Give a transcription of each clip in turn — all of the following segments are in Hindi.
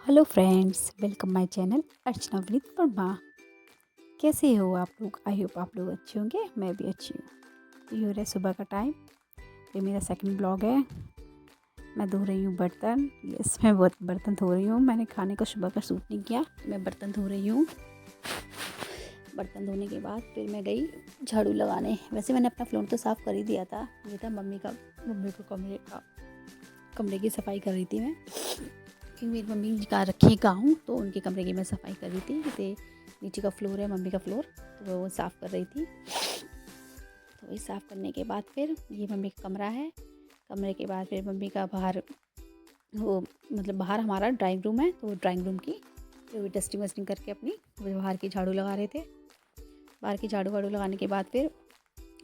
Hello friends, welcome my channel Archana Vineet Verma. कैसे हो आप लोग? आई होप आप लोग अच्छे होंगे। मैं भी अच्छी हूँ। ये हो रहा है सुबह का टाइम। ये मेरा सेकंड ब्लॉग है। मैं धो रही हूँ बर्तन। यस, मैं बहुत बर्तन धो रही हूँ। मैंने खाने का सुबह का सूट नहीं किया, मैं बर्तन धो रही हूँ। बर्तन धोने के बाद फिर मैं गई झाड़ू लगाने। वैसे मैंने अपना फ्लोर तो साफ़ कर ही दिया था। ये था मम्मी को कमरे की सफाई कर रही थी मैं, क्योंकि मेरी मम्मी का रखी है गाँव, तो उनके कमरे की मैं सफाई कर रही थी। जैसे नीचे का फ्लोर है मम्मी का फ्लोर, तो वो साफ़ कर रही थी। तो वही साफ़ करने के बाद फिर ये मम्मी का कमरा है। कमरे के बाद फिर मम्मी का बाहर वो मतलब बाहर हमारा ड्राइंग रूम है, तो वो ड्राइंग रूम की जो डस्टिंग वस्टिंग करके अपनी वो बाहर की झाड़ू लगा रहे थे। बाहर की झाड़ू वाड़ू लगाने के बाद फिर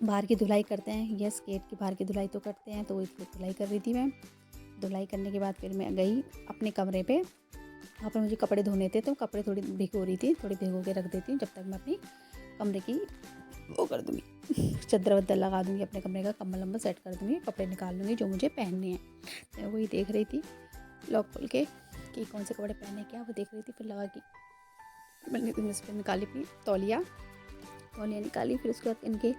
बाहर की धुलाई करते हैं। यस, गेट की बाहर की धुलाई तो करते हैं, तो वो धुलाई कर रही थी मैं। धुलाई करने के बाद फिर मैं गई अपने कमरे पे। वहाँ पर मुझे कपड़े धोने थे, तो कपड़े थोड़ी भिगो रही थी, थोड़ी भिगो के रख देती हूँ जब तक मैं अपनी कमरे की वो कर दूँगी, चद्दर वद्दर लगा दूँगी, अपने कमरे का कम्बल वम्बल सेट कर दूँगी, कपड़े निकाल लूँगी जो मुझे पहनने हैं। मैं वही देख रही थी लॉक खोल के कि कौन से कपड़े पहने, क्या वो देख रही थी। फिर लगा कि मैंने इस पर निकाली अपनी तौलिया निकाली। फिर उसके बाद इनके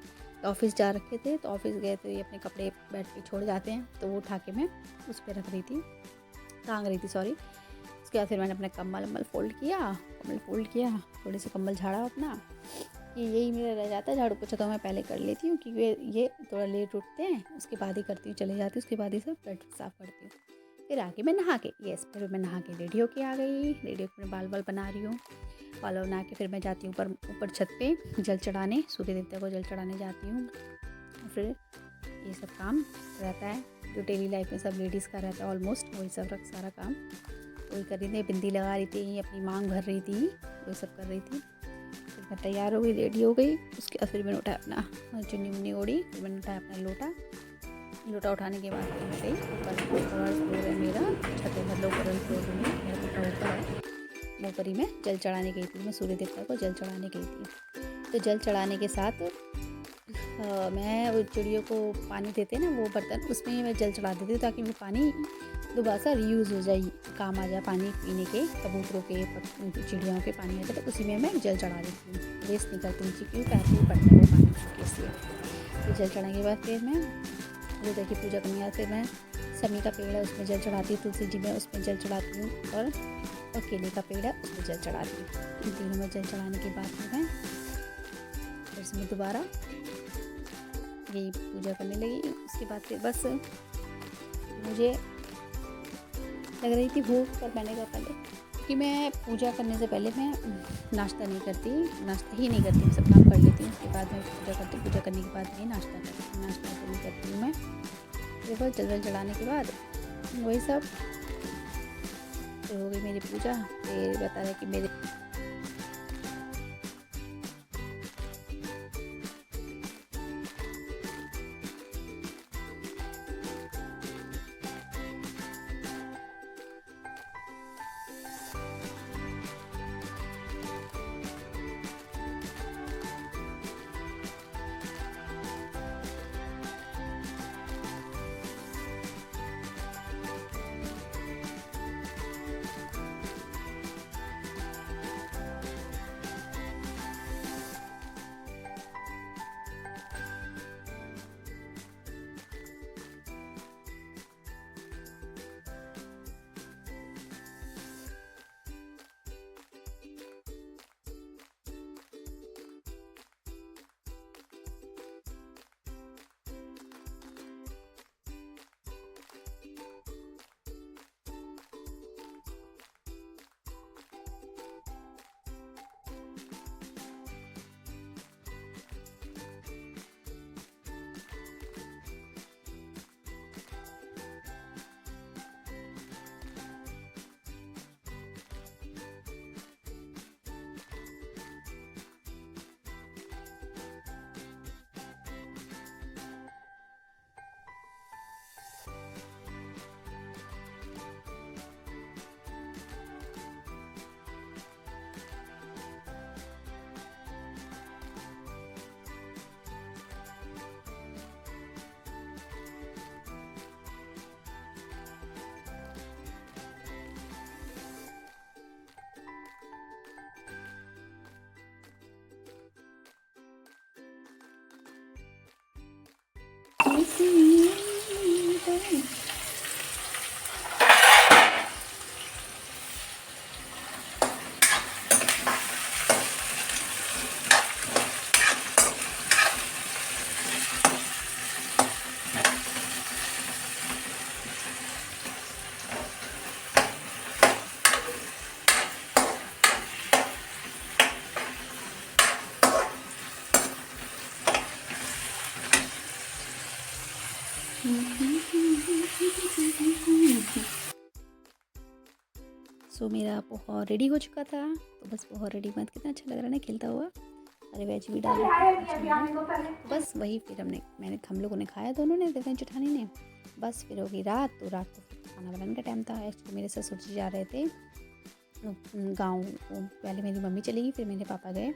ऑफिस जा रखे थे, तो ऑफिस गए तो ये अपने कपड़े बेड पे छोड़ जाते हैं, तो वो उठा के मैं उस पर रख रही थी, टांग रही थी सॉरी। उसके बाद फिर मैंने अपना कम्बल फोल्ड किया, थोड़े से कम्बल झाड़ा अपना। यही मेरा रह जाता है। झाड़ू पोछा तो मैं पहले कर लेती हूँ, क्योंकि ये थोड़ा लेट उठते हैं, उसके बाद ही करती हूँ, चले जाती हूँ, उसके बाद ही सब बेड साफ़ करती हूँ। फिर आके मैं नहा के फिर मैं नहा के रेडी होके आ गई। रेडी होकर मैं बाल बना रही हूँ। बाल बना के फिर मैं जाती हूँ ऊपर छत पे जल चढ़ाने, सूर्य देवता को जल चढ़ाने जाती हूँ। फिर ये सब काम रहता है जो डेली लाइफ में सब लेडीज़ का रहता है ऑलमोस्ट, वही सब सारा काम वही कर रही थी। बिंदी लगा रही थी, अपनी मांग भर रही थी, वही सब कर रही थी। फिर मैं तैयार हो गई, रेडी हो गई। उसके बाद फिर मैंने उठाया अपना चुन्नी मुन्नी ओढ़ी। फिर मैंने उठाया अपना लोटा उठाने के बाद फिर मैं गई ऊपर फ्लोर है मेरा, छत है मतलब ऊपर फ्लोर में मेरा ऊपर है, वो पर ही मैं जल चढ़ाने गई थी। मैं सूर्य देवता को जल चढ़ाने गई थी। तो जल चढ़ाने के साथ मैं वो चिड़ियों को पानी देते हैं ना, वो बर्तन, उसमें मैं जल चढ़ा देती हूँ, ताकि वो पानी दोबारा सा रीयूज़ हो जाए, काम आ जाए पानी पीने के, कबूतरों के चिड़ियाओं के पानी आता है, तो उसी में मैं जल चढ़ा देती हूँ। वेस्ट नहीं करती हूँ, क्योंकि पैसे ही पड़ता है वो पानी के, इसलिए। तो जल चढ़ाने के बाद फिर मैं रुद्र की पूजा करने के बाद फिर मैं समी का पेड़ है उसमें जल चढ़ाती हूँ, तुलसी जी में उसमें जल चढ़ाती हूँ, और केले का पेड़ है उसमें जल चढ़ाती हूँ। इन तीनों में जल चढ़ाने के बाद मैं फिर से मैं दोबारा यही पूजा करने लगी। उसके बाद फिर बस मुझे लग रही थी भूख, पर मैंने कहा पहले कि मैं पूजा करने से पहले मैं नाश्ता नहीं करती, मैं सब काम कर लेती हूँ, उसके बाद मैं पूजा करती हूँ। पूजा करने के बाद मैं नाश्ता करती हूँ, नाश्ता तो नहीं करती हूँ मैं। फिर बस जल चढ़ाने के बाद वही सब हो गई मेरी पूजा। फिर बता रहे कि मेरे सो मेरा पोहा रेडी हो चुका था। तो बस पोहा रेडी मत, कितना अच्छा लग रहा है ना खिलता हुआ। अरे वेज भी डाल बस वही फिर मैंने हम लोगों ने खाया, दोनों ने, देवन जेठानी ने। बस फिर होगी रात, तो रात को खाना बनाने का टाइम था। एक्चुअली मेरे ससुर जी जा रहे थे गाँव। पहले मेरी मम्मी चली गई, फिर मेरे पापा गए।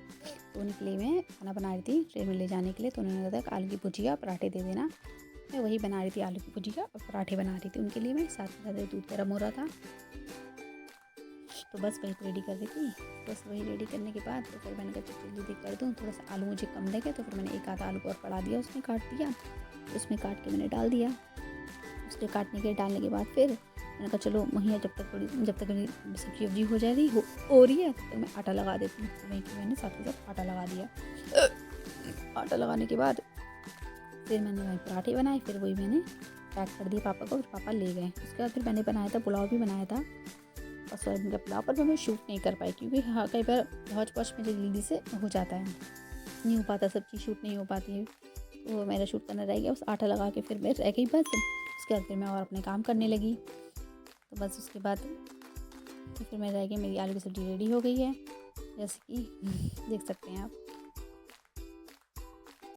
तो उनके लिए मैं खाना बना रही थी ट्रेन में ले जाने के लिए। तो उन्होंने कहा आलू की भुजिया पराठे दे देना। मैं वही बना रही थी, आलू की भुजिया और पराठे बना रही थी उनके लिए मैं। साथ में दूध गर्म हो रहा था, तो बस वही रेडी कर रही थी। बस वही रेडी करने के बाद तो फिर मैंने कहा जल्दी कर दूँ, थोड़ा सा आलू मुझे कम लगे। तो फिर मैंने एक आधा आलू और पड़ा दिया, उसमें काट दिया। उसमें काट के मैंने डाल दिया। उसके काटने के डालने के बाद फिर मैंने कहा चलो वहीं जब तक मेरी सब्जी वब्जी हो जा रही हो रही है, तो मैं आटा लगा देती हूँ। वहीं पर मैंने साथ के साथ आटा लगा दिया। आटा लगाने के बाद फिर मैंने वही पराठे बनाए। फिर वही मैंने पैक कर दिया पापा को, फिर पापा ले गए। उसके बाद फिर मैंने बनाया था पुलाव भी बनाया था, और सोयाबीन का पुलाव। पर मैं शूट नहीं कर पाई क्योंकि हाँ कई बार हौच पौच में जल्दी से हो जाता है, नहीं हो पाता, सब चीज़ शूट नहीं हो पाती है। तो मेरा शूट करना रह गया। बस आटा लगा के फिर मैं रह गई बस। उसके बाद फिर मैं और अपने काम करने लगी। तो बस उसके बाद तो फिर मैं रह गई, मेरी आलू की सब्ज़ी रेडी हो गई है, जैसे कि देख सकते हैं आप।